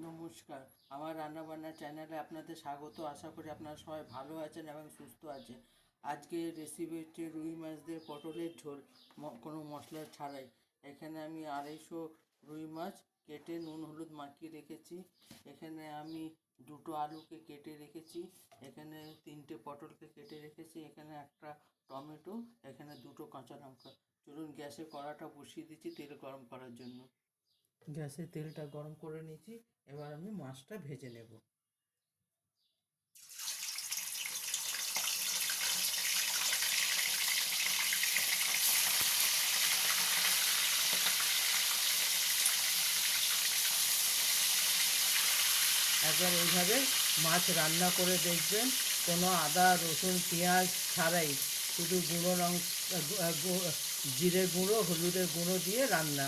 নমস্কার, আমার রান্নাবান্না চ্যানেলে আপনাদের স্বাগত। আশা করি আপনারা সবাই ভালো আছেন এবং সুস্থ আছেন। আজকের রেসিপি হচ্ছে রুই মাছ দিয়ে পটলের ঝোল, কোনো মশলা ছাড়াই। এখানে আমি 250 রুই মাছ কেটে নুন হলুদ মাখিয়ে রেখেছি। এখানে আমি 2টো আলুকে কেটে রেখেছি। এখানে 3টে পটলকে কেটে রেখেছি। এখানে একটা টমেটো, এখানে 2টো কাঁচা লঙ্কা। চলুন গ্যাসে কড়াটা বসিয়ে দিচ্ছি তেল গরম করার জন্য। গ্যাসে তেলটা গরম করে নিয়েছি, এবার আমি মাছটা ভেজে নেব। একবার এইভাবে মাছ রান্না করে দেখবেন, কোনো আদা রসুন পেঁয়াজ ছাড়াই, শুধু গুঁড়ো লঙ্কা, জিরে গুঁড়ো হলুদের গুঁড়ো দিয়ে রান্না।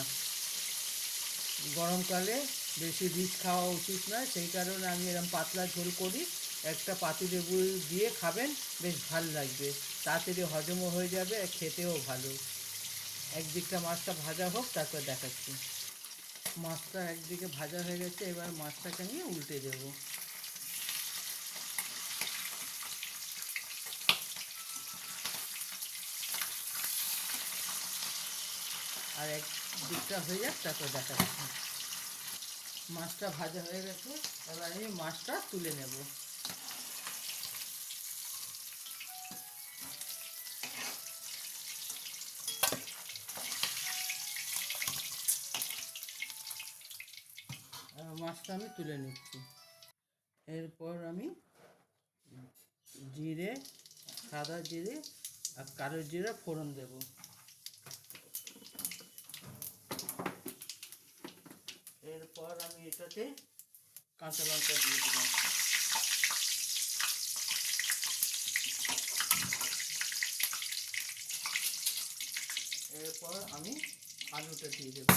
গরমকালে বেশি রিচ খাওয়া উচিত নয়, সেই কারণে আমি এরকম পাতলা ঝোল করি। একটা পাতিলেবু দিয়ে খাবেন, বেশ ভালো লাগবে, তাড়াতাড়ি হজমও হয়ে যাবে, খেতেও ভালো। একদিকটা মাছটা ভাজা হোক, তারপর দেখাচ্ছি। মাছটা একদিকে ভাজা হয়ে গেছে, এবার মাছটাকে নিয়ে উল্টে দেব। আর এক দিকটা হয়ে যাক, তারপর দেখাচ্ছি। মাছটা ভাজা হয়ে গেছে, এবার আমি মাছটা তুলে নেব। মাছটা আমি তুলে নিচ্ছি। এরপর আমি জিরে, সাদা জিরে আর কালো জিরে ফোড়ন দেব। এরপর আমি এটাতে কাঁচা লঙ্কা দিয়ে দিলাম। এরপর আমি আলুটা দিয়ে দেব।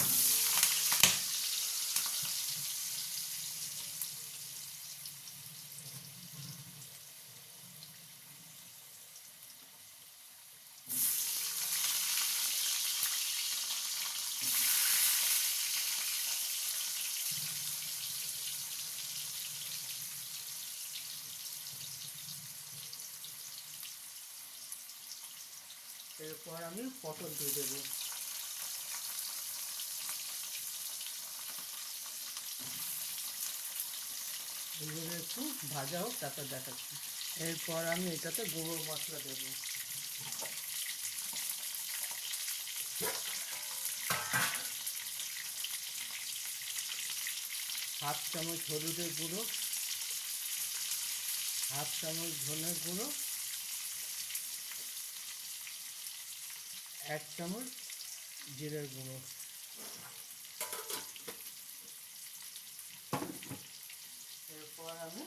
এরপর আমি পটল দিয়ে দেবো। এগুলো একটু ভাজা হোক, তারপর দেখাচ্ছি। এরপর আমি এটাতে গুঁড়ো মশলা দেবো। হাফ চামচ হলুদের গুঁড়ো, হাফ চামচ ধনের গুঁড়ো, 1 চামচ জিরের গুঁড়ো। এরপর আমি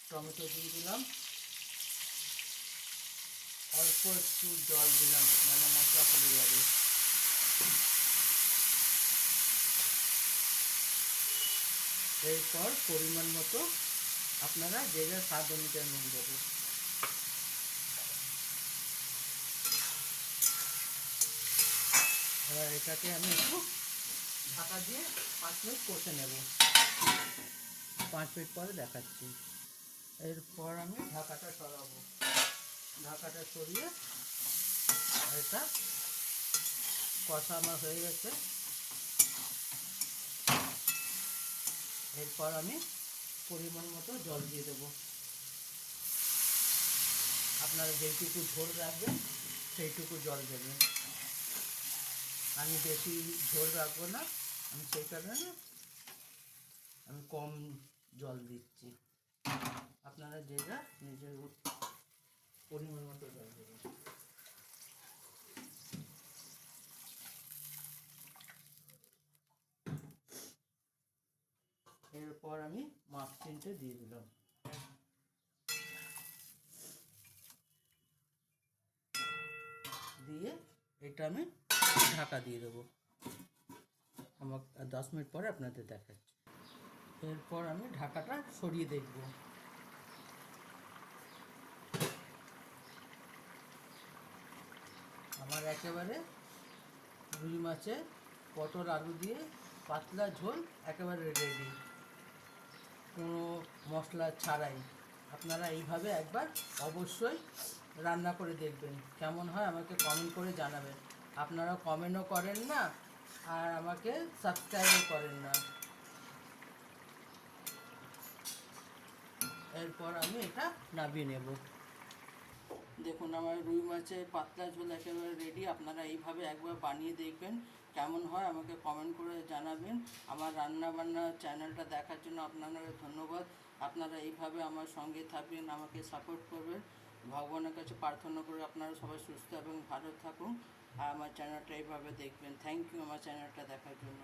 টমেটো দিয়ে দিলাম, অল্প একটু জল দিলাম, মানে মশলা পড়ে যাবে। এরপর পরিমাণ মতো আপনারা যে যা স্বাদ অনুযায়ী নুন দেবেন। এবার এটাকে আমি একটু ঢাকা দিয়ে 5 মিনিট কষে নেব। 5 মিনিট পরে দেখাচ্ছি। এরপর আমি ঢাকাটা সরাবো। ঢাকাটা সরিয়ে এটা কষা আমার হয়ে গেছে। এরপর আমি পরিমাণ মতো জল দিয়ে দেবো। আপনারা যেইটুকু ঝোল রাখবেন সেইটুকু জল দেবেন। আমি বেশি ঝোল রাখবো না, আমি সেই কারণে আমি কম জল দিচ্ছি। আপনারা যে যা নিজের পরিমাণ মতো জল দেবেন। এরপর আমি মাছ 3টে দিয়ে দিলাম। দিয়ে এটা আমি ঢাকা দিয়ে দেবো। আমার 10 মিনিট পরে আপনাদের দেখাচ্ছি। এরপর আমি ঢাকাটা সরিয়ে দেখব। আমার একেবারে রুই মাছে পটল আলু দিয়ে পাতলা ঝোল একেবারে রেডি। মশলা ছাড়াই। আপনারা এইভাবে একবার অবশ্যই রান্না করে দেখবেন, কেমন হয় আমাকে কমেন্ট করে জানাবেন। আপনারা কমেন্টও করেন না আর আমাকে সাবস্ক্রাইবও করেন না। এরপর আমি এটা নামিয়ে নেব। দেখুন আমার রুই মাছের পাতলা ঝোল একেবারে রেডি। আপনারা এইভাবে একবার বানিয়ে দেখবেন, কেমন হয় আমাকে কমেন্ট করে জানাবেন। আমার রান্না বান্না চ্যানেলটা দেখার জন্য আপনাদের ধন্যবাদ। আপনারা এইভাবে আমার সঙ্গে থাকবেন, আমাকে সাপোর্ট করবেন। ভগবানের কাছে প্রার্থনা করে আপনারা সবাই সুস্থ এবং ভালো থাকুন। আর আমার চ্যানেলটা এইভাবে দেখবেন। থ্যাংক ইউ আমার চ্যানেলটা দেখার জন্য।